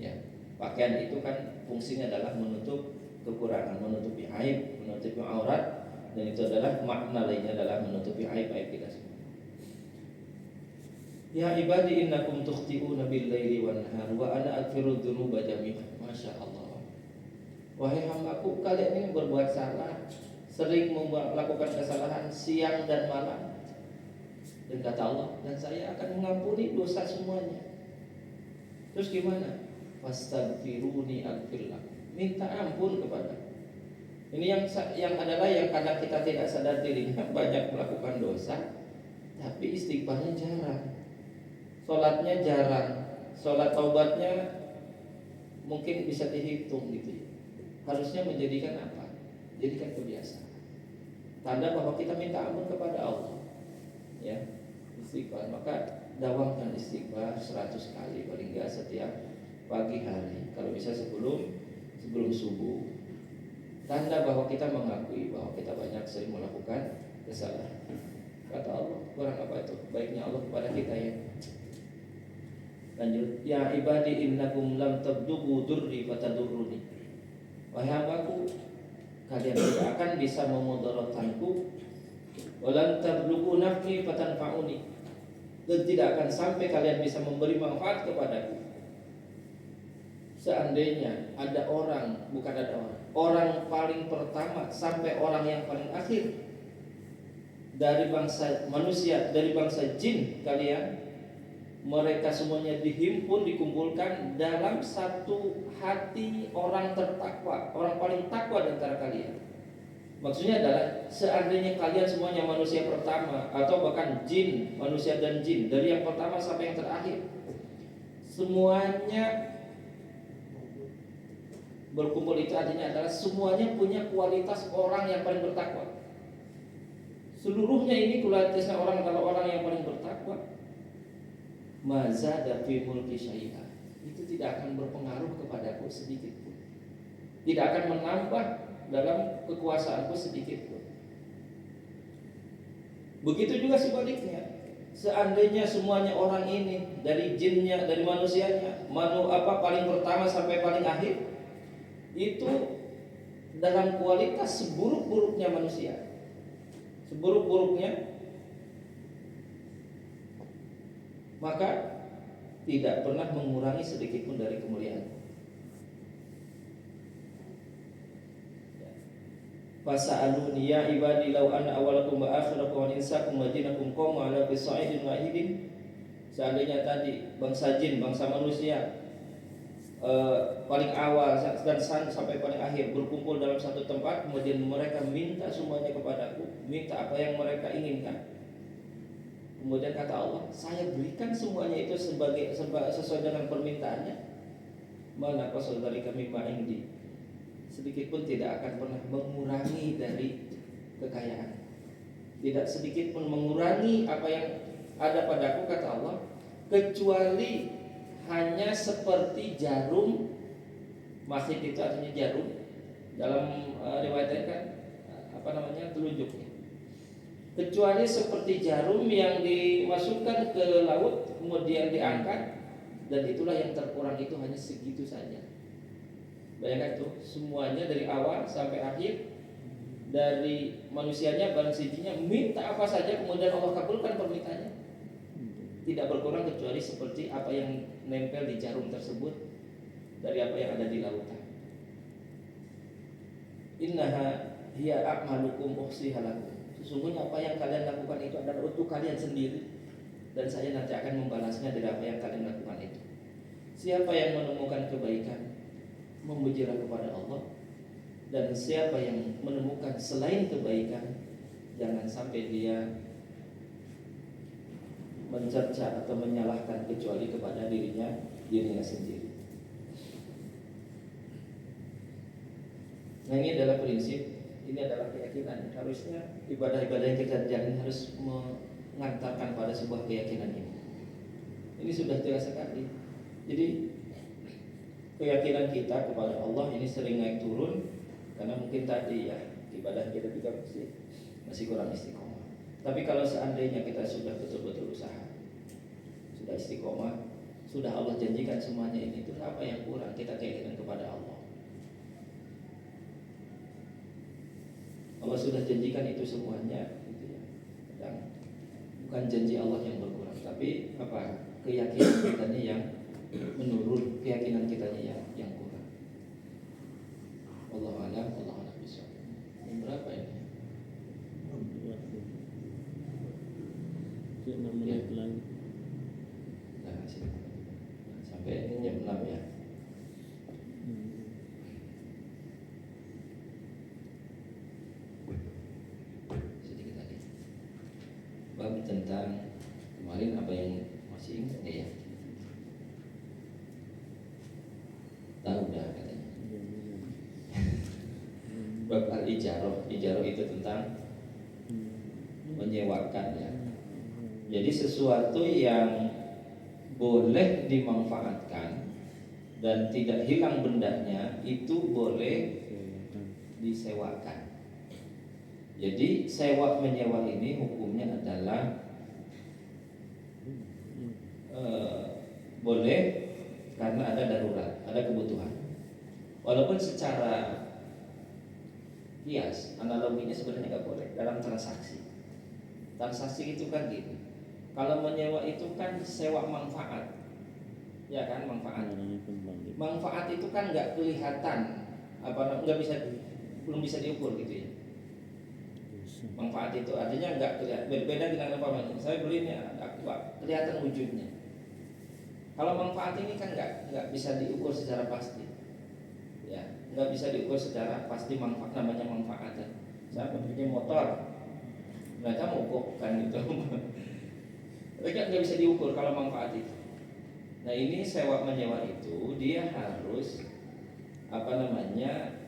Ya, pakaian itu kan fungsinya adalah menutup kekurangan, menutupi aib, menutupi aurat, dan itu adalah makna lainnya adalah menutupi aib-aib kita semua. Ya ibadi innakum tukhti'una bil-laili wan-nahar wa ana aghfiru dzunuba jami'an. Masya Allah. Wahai hambaku, kalian ini berbuat salah, sering melakukan kesalahan siang dan malam. Dan kata Allah, dan saya akan mengampuni dosa semuanya. Terus gimana? Fastaghfiruni aghfir lakum. Minta ampun kepada. Ini yang adalah yang kadang kita tidak sadar dirinya banyak melakukan dosa, tapi istighfarnya jarang. Sholatnya jarang, sholat taubatnya mungkin bisa dihitung gitu ya. Harusnya menjadikan apa? Jadikan kebiasaan. Tanda bahwa kita minta ampun kepada Allah. Ya, istighfar. Maka dawamkan istighfar 100 kali paling enggak setiap pagi hari. Kalau bisa sebelum subuh. Tanda bahwa kita mengakui bahwa kita banyak sering melakukan kesalahan. Kata Allah, kurang apa itu? Baiknya Allah kepada kita ya. Lanjut, ya ibadi innakum lam tabdugu durri fatadurruni. Wahai hambaku, kalian tidak akan bisa memudaratkanku, walan tablugu naf'i fatanfa'uni, dan tidak akan sampai kalian bisa memberi manfaat kepadaku. Seandainya ada orang, bukan ada orang paling pertama sampai orang yang paling akhir dari bangsa manusia, dari bangsa jin kalian, mereka semuanya dihimpun, dikumpulkan dalam satu hati orang tertakwa, orang paling takwa di antara kalian. Maksudnya adalah seandainya kalian semuanya manusia pertama atau bahkan jin, manusia dan jin, dari yang pertama sampai yang terakhir, semuanya Berkumpul itu artinya adalah semuanya punya kualitas orang yang paling bertakwa. Seluruhnya ini kualitasnya orang adalah orang yang paling bertakwa. Mazada fi mulki syai'an. Itu tidak akan berpengaruh kepadaku sedikit pun. Tidak akan menambah dalam kekuasaanku sedikit pun. Begitu juga sebaliknya. Seandainya semuanya orang ini dari jinnya, dari manusianya, paling pertama sampai paling akhir, itu dalam kualitas seburuk-buruknya manusia, seburuk-buruknya, maka tidak pernah mengurangi sedikit pun dari kemuliaan. Fasa'aluni ya ibadi law anna awalakum wa akhirakum wa insakum wa jinnakum qamu ala bisa'idin wahidin. Seandainya tadi bangsa jin, bangsa manusia, paling awal dan sampai paling akhir berkumpul dalam satu tempat, kemudian mereka minta semuanya kepadaku, minta apa yang mereka inginkan. Kemudian kata Allah, saya berikan semuanya itu sesuai dengan permintaannya. Mana qasal dari kami ma'indi, sedikit pun tidak akan pernah mengurangi dari kekayaan, tidak sedikit pun mengurangi apa yang ada padaku, kata Allah, kecuali hanya seperti jarum. Masjid itu artinya jarum, dalam riwayatnya kan telunjuknya. Kecuali seperti jarum yang dimasukkan ke laut kemudian diangkat, dan itulah yang terkurang itu hanya segitu saja. Bayangkan tuh, semuanya dari awal sampai akhir, dari manusianya, bangsijinya, minta apa saja kemudian Allah kabulkan permintaannya. Tidak berkurang kecuali seperti apa yang nempel di jarum tersebut dari apa yang ada di lautan. Innaha hiya a'malukum uhsiha lakum. Sesungguhnya apa yang kalian lakukan itu adalah untuk kalian sendiri, dan saya nanti akan membalasnya dari apa yang kalian lakukan itu. Siapa yang menemukan kebaikan, memujilah kepada Allah. Dan siapa yang menemukan selain kebaikan, jangan sampai dia mencerca atau menyalahkan kecuali kepada dirinya sendiri. Nah, ini adalah prinsip, ini adalah keyakinan. Harusnya ibadah-ibadah yang kita jalani harus mengantarkan pada sebuah keyakinan ini. Ini sudah jelas sekali. Jadi keyakinan kita kepada Allah ini sering naik turun, karena mungkin tadi ya ibadah kita juga masih kurang istiqomah. Tapi kalau seandainya kita sudah betul-betul usaha, sudah istiqomah, sudah Allah janjikan semuanya ini, itu apa yang kurang? Kita keyakinan kepada Allah. Allah sudah janjikan itu semuanya, gitu ya. Dan bukan janji Allah yang berkurang, tapi apa? Keyakinan kitanya yang menurun, keyakinan kitanya yang kurang. Allah a'lam bishawab. Berapa ini? 6 menit lagi. Nah, sampai jam 6 ya. Sedikit lagi. Bab tentang kemarin apa yang masih ingat ya? Tahu dah katanya. Bab al-ijarah. Ijarah itu tentang menyewakan ya. Jadi sesuatu yang boleh dimanfaatkan dan tidak hilang bendanya itu boleh disewakan. Jadi sewa menyewa ini hukumnya adalah boleh karena ada darurat, ada kebutuhan. Walaupun secara kias analoginya sebenarnya nggak boleh dalam transaksi. Transaksi itu kan gitu. Kalau menyewa itu kan sewa manfaat, ya kan, manfaat. Manfaat itu kan nggak kelihatan, belum bisa diukur gitu ya. Manfaat itu artinya nggak kelihatan. Berbeda dengan apa? Saya beli ini kelihatan wujudnya. Kalau manfaat ini kan nggak bisa diukur secara pasti, ya, nggak bisa diukur secara pasti manfaat, namanya manfaat. Saya punya motor, mereka mau ukur kan gitu. Mereka nggak bisa diukur kalau manfaat itu. Nah, ini sewa menyewa itu dia harus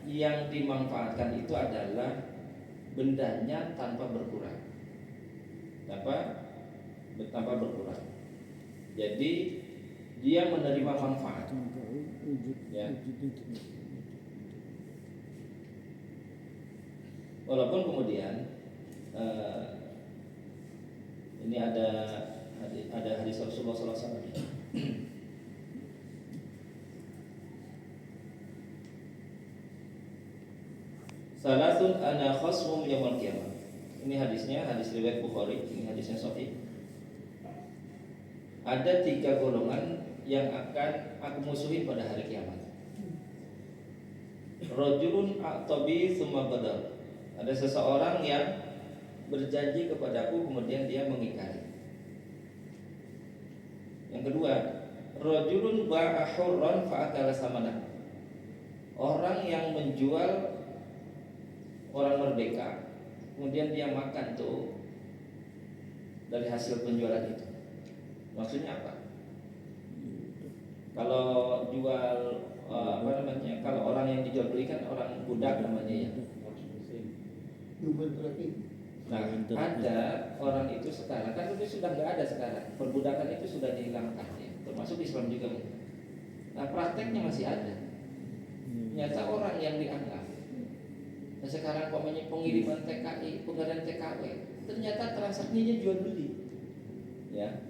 yang dimanfaatkan itu adalah bendanya tanpa berkurang. Tanpa berkurang. Jadi dia menerima manfaat. Ya. Walaupun kemudian ini ada hadis Rasulullah SAW. Salatun ana khasmum yaumil qiyamah. Ini hadisnya, hadis riwayat Bukhari, ini hadisnya sahih. Ada 3 golongan yang akan aku musuhin pada hari kiamat. Rajulun a'tabi tsumma badal. Ada seseorang yang berjanji kepadaku kemudian dia mengingkari. Yang kedua, rajulun ba'a hurran fa'akala samana. Orang yang menjual orang merdeka, kemudian dia makan tuh dari hasil penjualan itu. Maksudnya apa? Kalau jual kalau orang yang dijual belikan orang budak namanya ya. Nah, ada orang itu sekarang kan itu sudah nggak ada sekarang. Perbudakan itu sudah dihilangkan ya. Termasuk Islam juga. Nah, prakteknya masih ada. Nyata orang yang dianggap. Nah, sekarang pengiriman TKI, pengadaan TKW, ternyata transaksinya jual beli. Ya.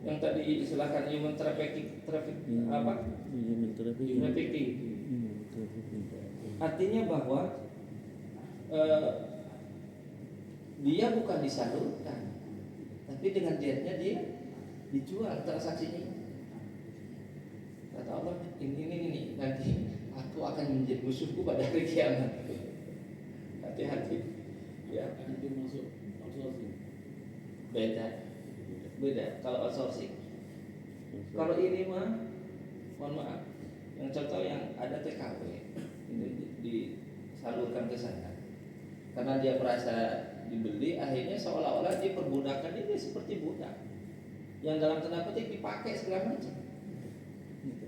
Yang tadi silakan human trafficking human trafficking. Artinya bahwa dia bukan disalurkan, tapi dengan dietnya dia dijual transaksinya. Kata Allah, ini nanti aku akan menjadi musuhku pada hari kiamat. Hati-hati. Ya. Itu masuk outsourcing. Beda kalau outsourcing. Kalau ini mah, mohon maaf, yang contoh yang ada TKW ini disalurkan ke sana, karena dia merasa dibeli, akhirnya seolah-olah dia perbudakan, dia seperti budak yang dalam tanda petik dipakai segala macam. Gitu.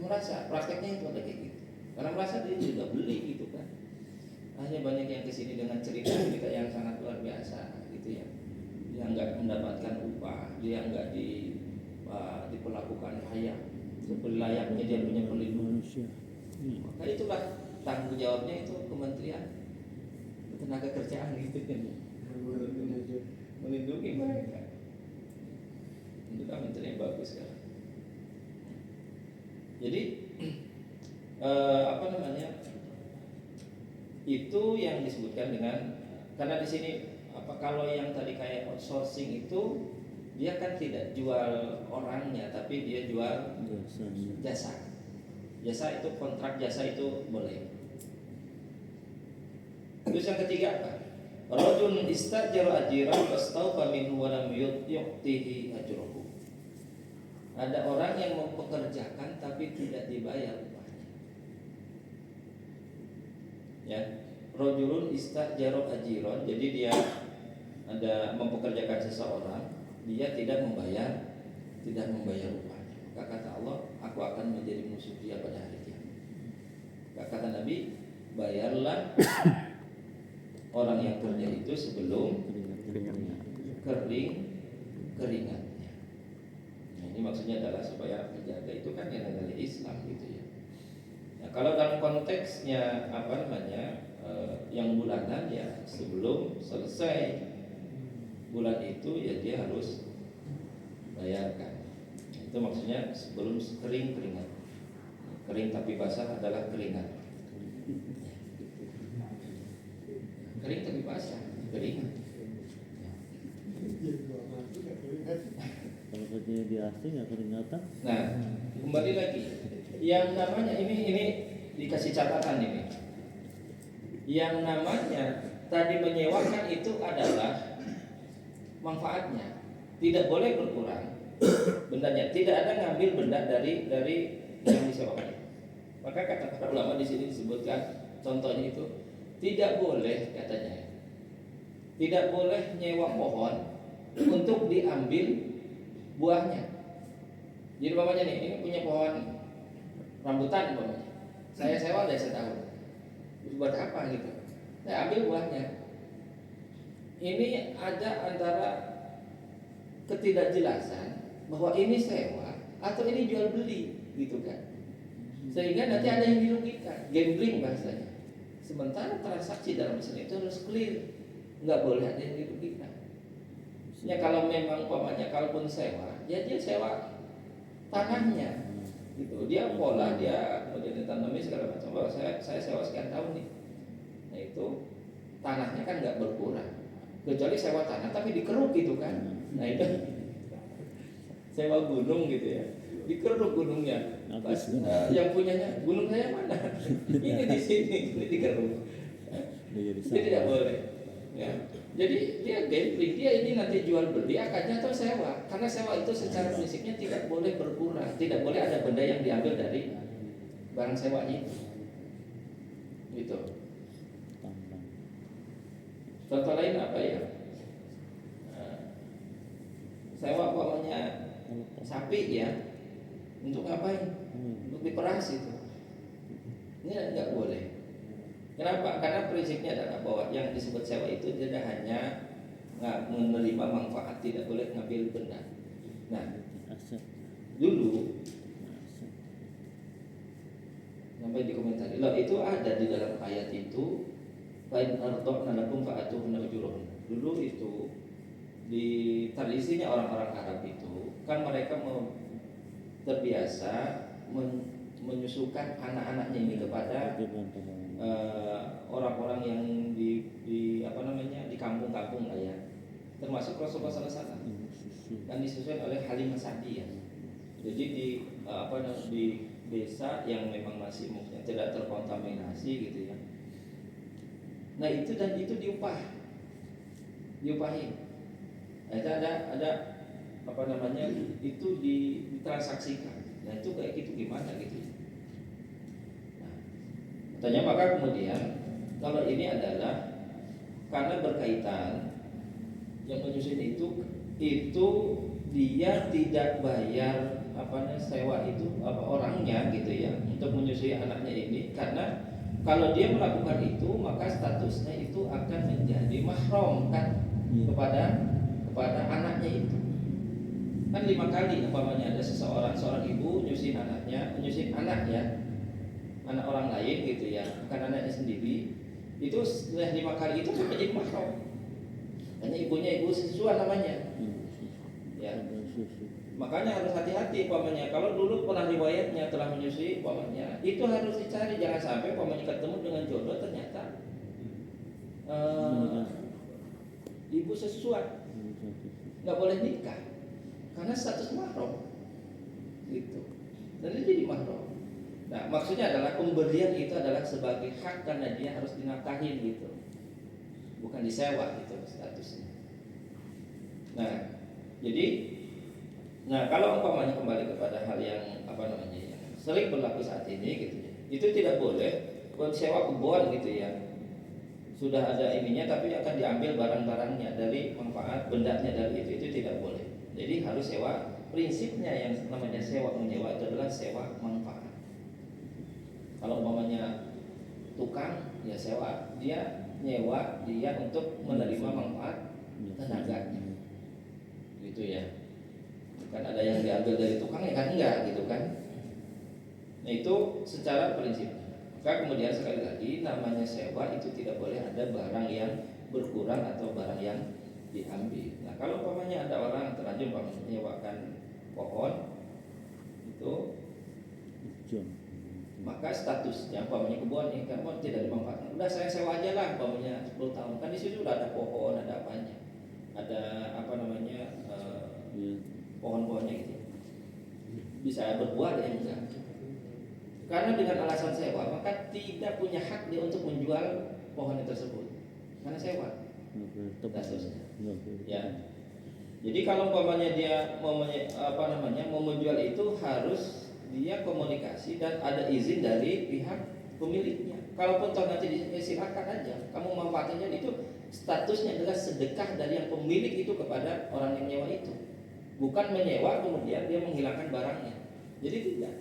Merasa prakteknya itu ada kayak gitu, karena merasa dia juga beli gitu kan. Akhirnya banyak yang kesini dengan cerita yang sangat luar biasa gitu ya. Dia nggak mendapatkan upah, dia nggak diperlakukan layak, seperti layaknya dia punya perlindungan. Maka itulah tanggung jawabnya itu Kementerian Tenaga Kerjaan gitu kan, melindungi mereka. Itu kan menteri yang bagus kan. Jadi itu yang disebutkan dengan, karena di sini kalau yang tadi kayak outsourcing itu dia kan tidak jual orangnya, tapi dia jual jasa. Jasa itu kontrak jasa itu boleh. Terus yang ketiga apa? Rajulun istajara ajiran fastawfa minhu wa lam yu'tihi ajrahu. Ada orang yang mempekerjakan tapi tidak dibayar upahnya. Ya, rajulun istajara ajiran, jadi dia ada mempekerjakan seseorang, dia tidak membayar upahnya. Maka kata Allah, aku akan menjadi musuh dia pada hari kiamat. Kata Nabi, bayarlah orang yang kerja itu sebelum kering keringatnya. Nah, ini maksudnya adalah supaya menjaga itu kan yang dari Islam gitu ya. Nah, kalau dalam konteksnya yang bulanan ya sebelum selesai bulan itu ya dia harus bayarkan. Itu maksudnya sebelum kering keringat. Kering tapi basah adalah keringat. Kering tapi basah, keringat. Kalau kerjanya di AC nggak keringatan. Nah, kembali lagi, yang namanya ini dikasih catatan ini. Yang namanya tadi menyewakan itu adalah manfaatnya, tidak boleh berkurang bendanya, tidak ada ngambil benda dari yang disewakan. Maka kata para ulama di sini disebutkan contohnya itu tidak boleh, katanya, tidak boleh nyewa pohon untuk diambil buahnya. Jadi umpamanya nih, ini punya pohon rambutan umpamanya. Saya sewa dari setahun. Buat apa gitu? Saya ambil buahnya. Ini ada antara ketidakjelasan bahwa ini sewa atau ini jual beli gitu kan. Sehingga nanti ada yang dirugikan, gambling bahasanya. Sementara transaksi dalam Islam itu harus clear, nggak boleh ada yang dirugikan. Ya kalau memang umpamanya kalaupun sewa, ya dia sewa tanahnya. Gitu. Dia pola, dia kemudian ditanami segala macam. Bahwa saya sewa sekian tahun nih. Nah itu tanahnya kan nggak berkurang. Kecuali sewa tanah tapi dikeruk gitu kan. Nah itu sewa gunung gitu ya. Dikeruk gunungnya. Pas, yang punyanya gunung saya mana? Ini di sini, ini dikeruk. Itu tidak boleh. Ya. Jadi dia gambling, dia ini nanti jual beli akadnya atau sewa. Karena sewa itu secara prinsipnya tidak boleh berkurang, tidak boleh ada benda yang diambil dari barang sewanya itu. Gitu. Contoh lain apa ya? Sewa umpamanya sapi ya, untuk ngapain? Untuk diperas itu. Ini nggak boleh. Kenapa? Karena prinsipnya adalah bahwa yang disebut sewa itu tidak hanya menerima manfaat, tidak boleh ngambil benda. Nah, dulu sampai dikomentari, loh itu ada di dalam ayat itu, bain ardhna lakum fa'atuhunna ujurahun. Dulu itu di tradisinya orang-orang Arab itu kan mereka terbiasa menyusukan anak-anaknya ini kepada orang-orang yang di apa namanya di kampung-kampung lah ya, termasuk Rasulullah SAW kan disusun oleh Halimah Sa'diyah. Jadi di desa yang memang masih mungkin tidak terkontaminasi gitu ya. Nah itu dan itu diupahin. Nah, itu ada apa namanya itu ditransaksikan. Nah itu kayak gitu gimana gitu. Tanya maka kemudian kalau ini adalah karena berkaitan yang menyusun itu dia tidak bayar sewa itu orangnya gitu ya untuk menyusui anaknya ini, karena kalau dia melakukan itu maka statusnya itu akan menjadi mahram kan kepada anaknya itu. Kan 5 kali umpamanya ada seorang ibu nyusin anaknya, nyusin anak ya, anak orang lain gitu ya, bukan anaknya sendiri, itu setelah 5 kali itu kan menjadi mahram. Hanya ibunya ibu siswa namanya. Ya. Makanya harus hati-hati umpamanya. Kalau dulu pernah riwayatnya telah menyusui umpamanya, itu harus dicari, jangan sampai umpamanya ketemu dengan jodoh ternyata ibu sesuai, nggak boleh nikah karena status mahram gitu. Dan itu jadi mahram. Nah, maksudnya adalah pemberian itu adalah sebagai hak karena dia harus dinafkahin gitu, bukan disewa gitu statusnya. Nah, jadi, kalau umpamanya kembali kepada hal yang yang sering berlaku saat ini gitu, itu tidak boleh sewa kebun gitu ya. Sudah ada ininya tapi akan diambil barang-barangnya dari manfaat bendanya dari itu tidak boleh. Jadi harus sewa. Prinsipnya yang namanya sewa menyewa itu adalah sewa manfaat. Kalau umpamanya tukang ya sewa, dia nyewa dia untuk menerima manfaat tenaganya, gitu ya. Bukan ada yang diambil dari tukang ya kan enggak gitu kan. Nah itu secara prinsip. Maka kemudian sekali lagi namanya sewa itu tidak boleh ada barang yang berkurang atau barang yang diambil. Nah kalau umpamanya ada orang terlanjur menyewakan pohon itu, maka statusnya umpamanya kebun ini kan tidak dimanfaatkan. Udah saya sewa aja lah umpamanya 10 tahun. Kan di situ udah ada pohon, ada apanya. Ada pohon-pohonnya gitu. Bisa berbuah ya enggak. Karena dengan alasan sewa maka tidak punya hak dia untuk menjual pohon tersebut. Karena sewa. Statusnya. Ya. Jadi kalau umpamanya dia mau menjual itu harus dia komunikasi dan ada izin dari pihak pemiliknya. Kalaupun toh nanti silakan aja, kamu manfaatnya itu statusnya adalah sedekah dari yang pemilik itu kepada orang yang nyewa itu, bukan menyewa kemudian dia menghilangkan barangnya. Jadi tidak,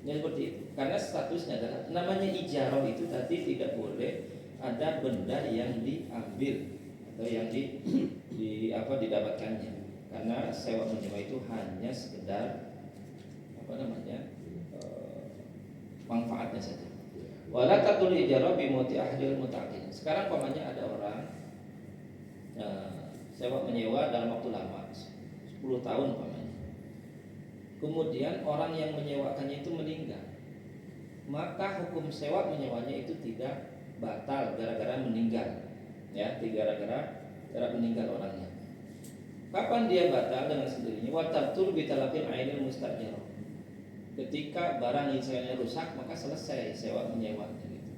ya seperti itu. Karena statusnya adalah namanya ijarah itu tadi tidak boleh ada benda yang diambil atau yang didapatkannya. Karena sewa menyewa itu hanya sekedar manfaatnya saja. Wala tatul ijarah bi muti ahdil mutaqin. Sekarang pamannya ada orang sewa menyewa dalam waktu lama 10 tahun pamannya. Kemudian orang yang menyewakannya itu meninggal. Maka hukum sewa menyewanya itu tidak batal gara-gara meninggal. Ya, gara-gara meninggal orangnya. Kapan dia batal? Dengan sendirinya. Wa tabtul bi talaqil ainil mustajarah. Ketika barang yang rusak maka selesai sewa menyewanya gitu.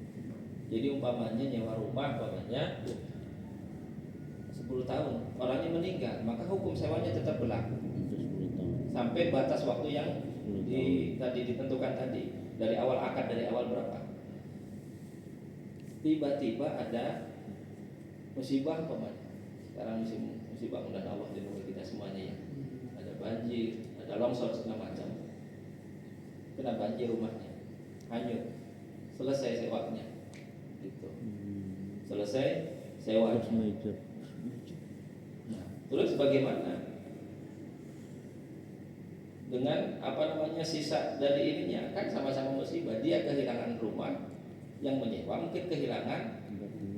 Jadi umpamanya nyewa rumah umpamanya 10 tahun, orangnya meninggal, maka hukum sewanya tetap berlaku Untuk 10 tahun. sampai batas waktu yang 10 tahun. tadi ditentukan tadi. Dari awal akad, dari awal berapa? Tiba-tiba ada musibah umpamanya. Sekarang musibah mudah Allah di negeri kita semuanya ya. Ada banjir, ada longsor segala macam. Kena banjir rumahnya, hanyut, selesai sewanya, gitu. Selesai sewanya. Terus major. Nah, terus bagaimana dengan sisa dari ininya? Kan sama-sama musibah. Dia kehilangan rumah, yang menyewa mungkin kehilangan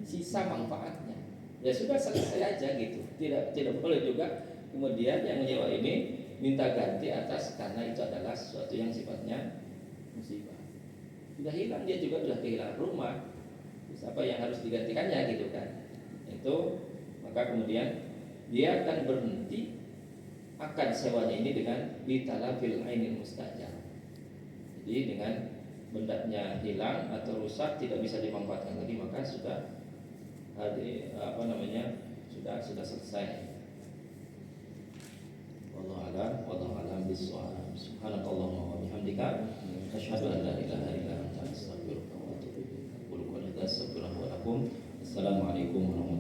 sisa manfaatnya. Ya sudah selesai aja gitu. Tidak boleh juga kemudian yang menyewa ini minta ganti atas karena itu adalah sesuatu yang sifatnya musibah. Sudah hilang, dia juga sudah kehilangan rumah. Terus apa yang harus digantikannya gitu kan? Itu maka kemudian dia akan berhenti akad sewanya ini dengan bitalafil ainil mustajar. Jadi dengan bendanya hilang atau rusak tidak bisa dimanfaatkan lagi maka sudah sudah selesai. Wallahu a'lam bishawab. Subhanakallahumma wa bihamdika asyhadu an la ilaha illa anta astaghfiruka wa atubu ilaik. Assalamualaikum warahmatullahi wabarakatuh.